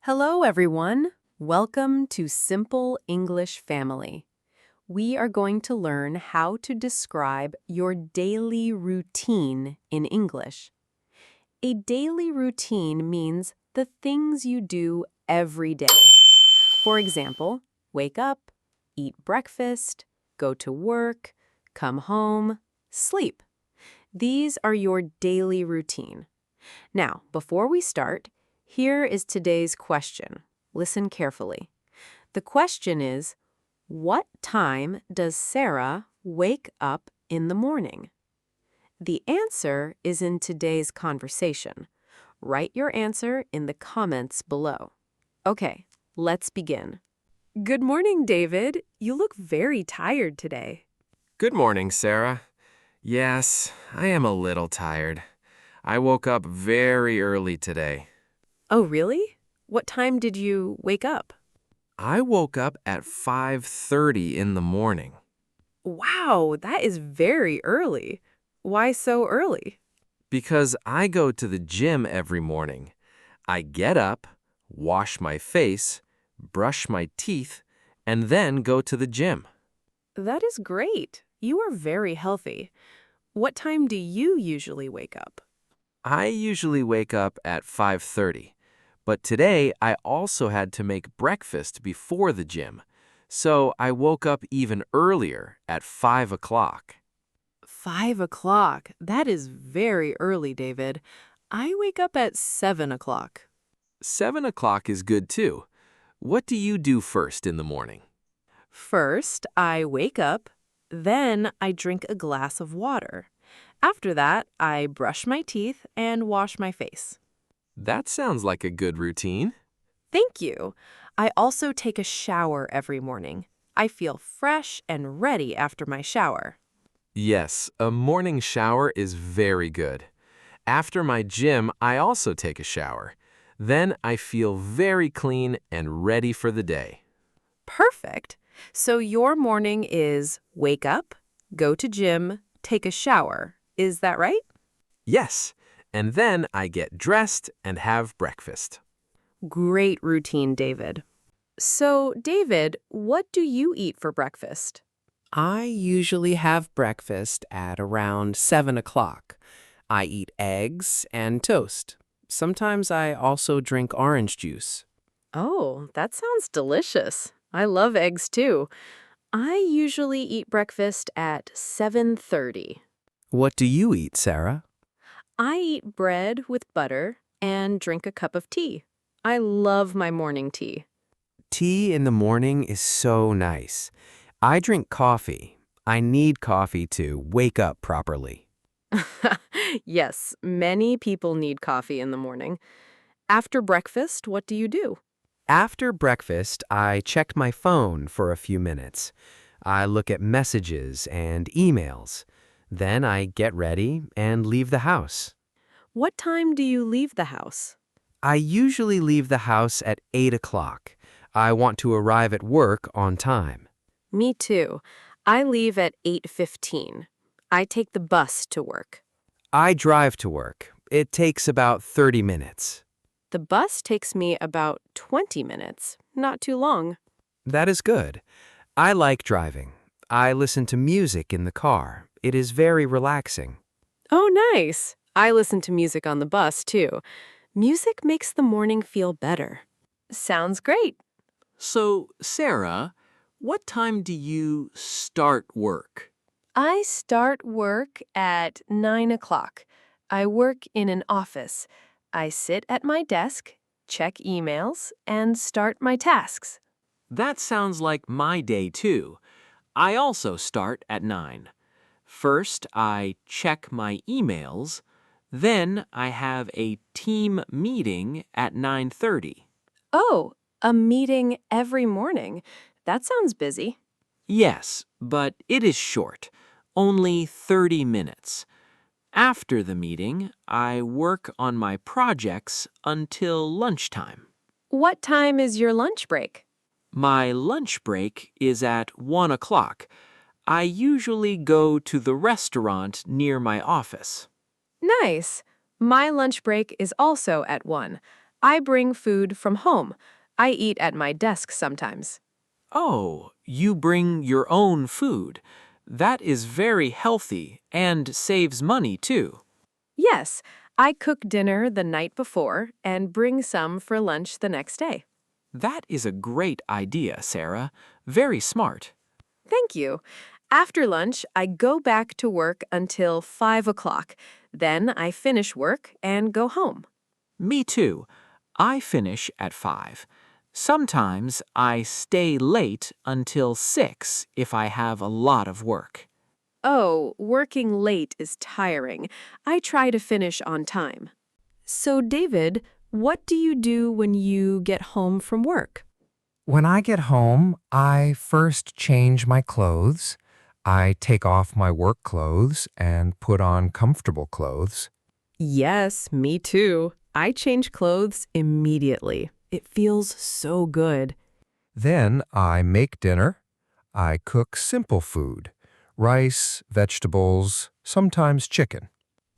Hello, everyone. Welcome to Simple English Family. We are going to learn how to describe your daily routine in English. A daily routine means the things you do every day. For example, wake up, eat breakfast, go to work, come home, sleep. These are your daily routine. Now, before we start, here is today's question. Listen carefully. The question is, what time does Sarah wake up in the morning? The answer is in today's conversation. Write your answer in the comments below. Okay, let's begin. Good morning, David. You look very tired today. Good morning, Sarah. Yes, I am a little tired. I woke up very early today. Oh, really? What time did you wake up? I woke up at 5:30 in the morning Wow, that is very early. Why so early? because I go to the gym every morning. I get up, wash my face, brush my teeth, and then go to the gym. That is great. You are very healthy. What time do you usually wake up? I usually wake up at 5:30, but today I also had to make breakfast before the gym, so I woke up even earlier at 5 o'clock. 5 o'clock. That is very early, David. I wake up at 7 o'clock. 7 o'clock is good too. What do you do first in the morning? First, I wake up, then I drink a glass of water. After that, I brush my teeth and wash my face. That sounds like a good routine. Thank you. I also take a shower every morning. I feel fresh and ready after my shower. Yes, a morning shower is very good. After my gym, I also take a shower. Then I feel very clean and ready for the day. Perfect. So your morning is wake up, go to gym, take a shower. Is that right? Yes, and then I get dressed and have breakfast. Great routine, David. So, David, what do you eat for breakfast? I usually have breakfast at around 7 o'clock. I eat eggs and toast. Sometimes I also drink orange juice. Oh, that sounds delicious. I love eggs too. I usually eat breakfast at 7:30. What do you eat, Sarah? I eat bread with butter and drink a cup of tea. I love my morning tea. Tea in the morning is so nice. I drink coffee. I need coffee to wake up properly. Yes, many people need coffee in the morning. After breakfast, what do you do? After breakfast, I check my phone for a few minutes. I look at messages and emails. Then I get ready and leave the house. What time do you leave the house? I usually leave the house at 8 o'clock. I want to arrive at work on time. Me too. I leave at 8:15. I take the bus to work. I drive to work. It takes about 30 minutes. The bus takes me about 20 minutes. Not too long. That is good. I like driving. I listen to music in the car. It is very relaxing. Oh, nice. I listen to music on the bus too. Music makes the morning feel better. Sounds great. So, Sarah, what time do you start work? I start work at 9 o'clock. I work in an office. I sit at my desk, check emails, and start my tasks. That sounds like my day too. I also start at 9. First, I check my emails. Then I have a team meeting at 9:30. Oh, a meeting every morning. That sounds busy. Yes, but it is short, only 30 minutes. After the meeting, I work on my projects until lunchtime. What time is your lunch break? My lunch break is at 1 o'clock. I usually go to the restaurant near my office. Nice. My lunch break is also at 1. I bring food from home. I eat at my desk sometimes. Oh, you bring your own food. That is very healthy and saves money too. Yes, I cook dinner the night before and bring some for lunch the next day. That is a great idea, Sarah. Very smart. Thank you. After lunch, I go back to work until 5 o'clock. Then I finish work and go home. Me too. I finish at 5. Sometimes I stay late until 6 if I have a lot of work. Oh, working late is tiring. I try to finish on time. So, David, what do you do when you get home from work? When I get home, I first change my clothes. I take off my work clothes and put on comfortable clothes. Yes, me too. I change clothes immediately. It feels so good. Then I make dinner. I cook simple food, rice, vegetables, sometimes chicken.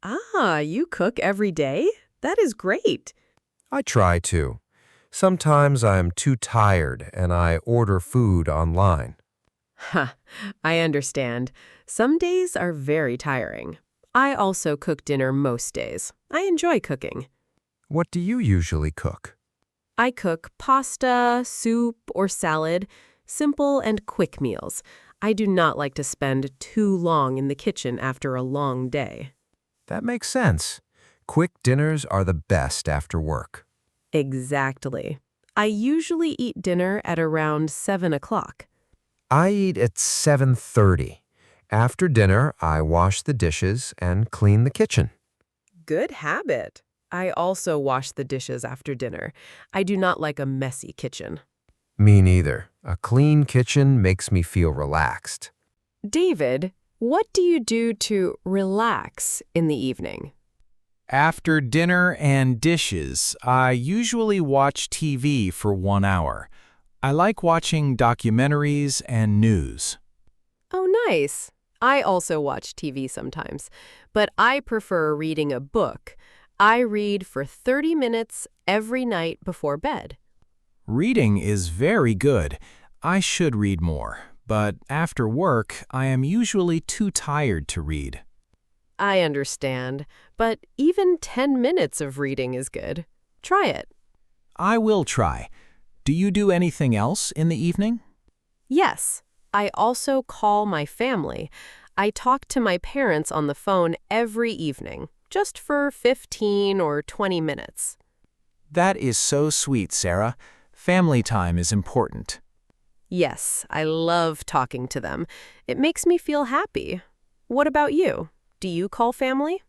Ah, you cook every day? That is great. I try to. Sometimes I'm too tired and I order food online. Ha, I understand. Some days are very tiring. I also cook dinner most days. I enjoy cooking. What do you usually cook? I cook pasta, soup, or salad, simple and quick meals. I do not like to spend too long in the kitchen after a long day. That makes sense. Quick dinners are the best after work. Exactly. I usually eat dinner at around 7 o'clock. I eat at 7:30. After dinner, I wash the dishes and clean the kitchen. Good habit. I also wash the dishes after dinner. I do not like a messy kitchen. Me neither. A clean kitchen makes me feel relaxed. David, what do you do to relax in the evening? After dinner and dishes, I usually watch TV for 1 hour. I like watching documentaries and news. Oh, nice. I also watch TV sometimes, but I prefer reading a book. I read for 30 minutes every night before bed. Reading is very good. I should read more, but after work, I am usually too tired to read. I understand, but even 10 minutes of reading is good. Try it. I will try. Do you do anything else in the evening? Yes, I also call my family. I talk to my parents on the phone every evening, just for 15 or 20 minutes. That is so sweet, Sarah. Family time is important. Yes, I love talking to them. It makes me feel happy. What about you? Do you call family?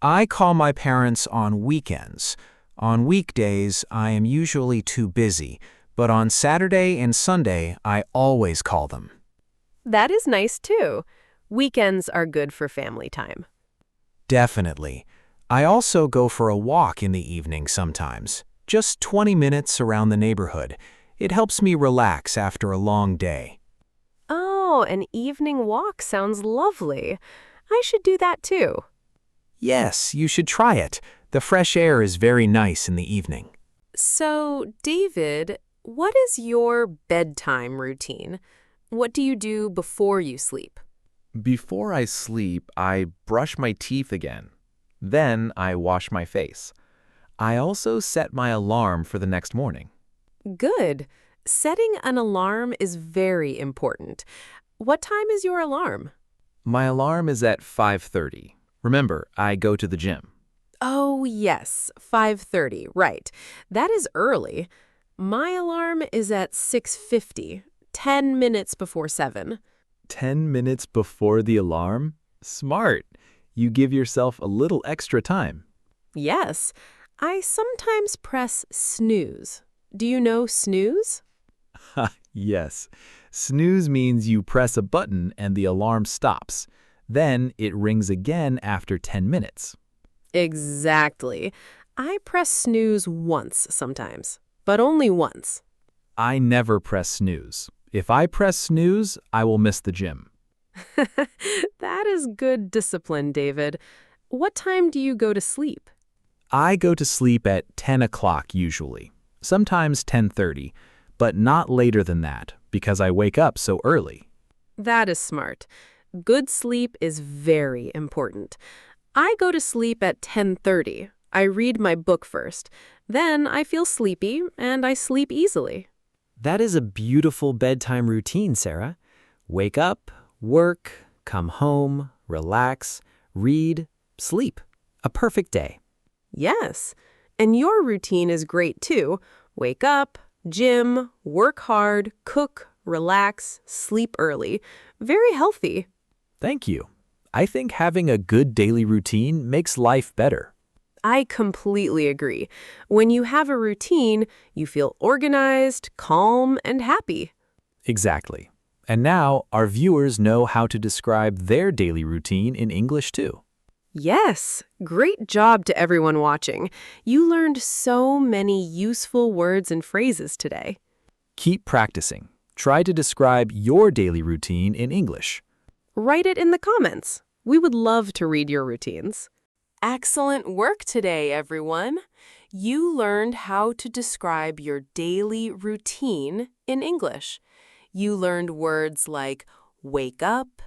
I call my parents on weekends. On weekdays, I am usually too busy, but on Saturday and Sunday, I always call them. That is nice too. Weekends are good for family time. Definitely. I also go for a walk in the evening sometimes, just 20 minutes around the neighborhood. It helps me relax after a long day. Oh, an evening walk sounds lovely. I should do that too. Yes, you should try it. The fresh air is very nice in the evening. So, David, what is your bedtime routine? What do you do before you sleep? Before I sleep, I brush my teeth again. Then I wash my face. I also set my alarm for the next morning. Good. Setting an alarm is very important. What time is your alarm? My alarm is at 5:30. Remember, I go to the gym. Oh, yes, 5:30, right. That is early. My alarm is at 6:50, 10 minutes before 7. 10 minutes before the alarm? Smart. You give yourself a little extra time. Yes, I sometimes press snooze. Do you know snooze? Yes. Snooze means you press a button and the alarm stops. Then it rings again after 10 minutes. Exactly. I press snooze once sometimes, but only once. I never press snooze. If I press snooze, I will miss the gym. That is good discipline, David. What time do you go to sleep? I go to sleep at 10 o'clock usually, sometimes 10:30, but not later than that because I wake up so early. That is smart. Good sleep is very important. I go to sleep at 10:30. I read my book first. Then I feel sleepy and I sleep easily. That is a beautiful bedtime routine, Sarah. Wake up, work, come home, relax, read, sleep. A perfect day. Yes. And your routine is great too. Wake up, gym, work hard, cook, relax, sleep early. Very healthy. Thank you. I think having a good daily routine makes life better. I completely agree. When you have a routine, you feel organized, calm, and happy. Exactly. And now our viewers know how to describe their daily routine in English too. Yes, great job to everyone watching. You learned so many useful words and phrases today. Keep practicing. Try to describe your daily routine in English. Write it in the comments. We would love to read your routines. Excellent work today, everyone. You learned how to describe your daily routine in English. You learned words like wake up,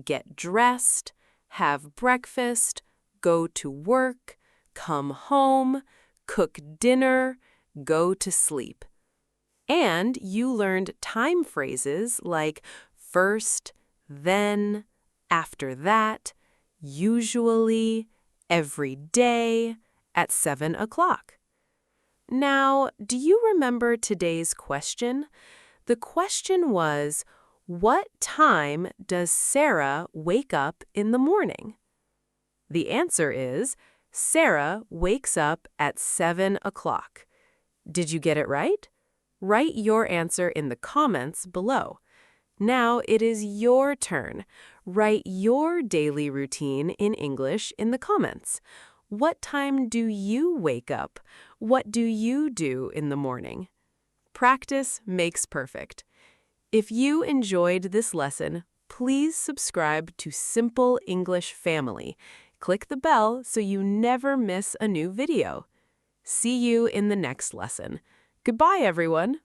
get dressed, have breakfast, go to work, come home, cook dinner, go to sleep. And you learned time phrases like first, then, after that, usually, every day, at 7 o'clock. Now, do you remember today's question? The question was, what time does Sarah wake up in the morning? The answer is, Sarah wakes up at 7 o'clock. Did you get it right? Write your answer in the comments below. Now it is your turn. Write your daily routine in English in the comments. What time do you wake up? What do you do in the morning? Practice makes perfect. If you enjoyed this lesson, please subscribe to Simple English Family. Click the bell so you never miss a new video. See you in the next lesson. Goodbye, everyone.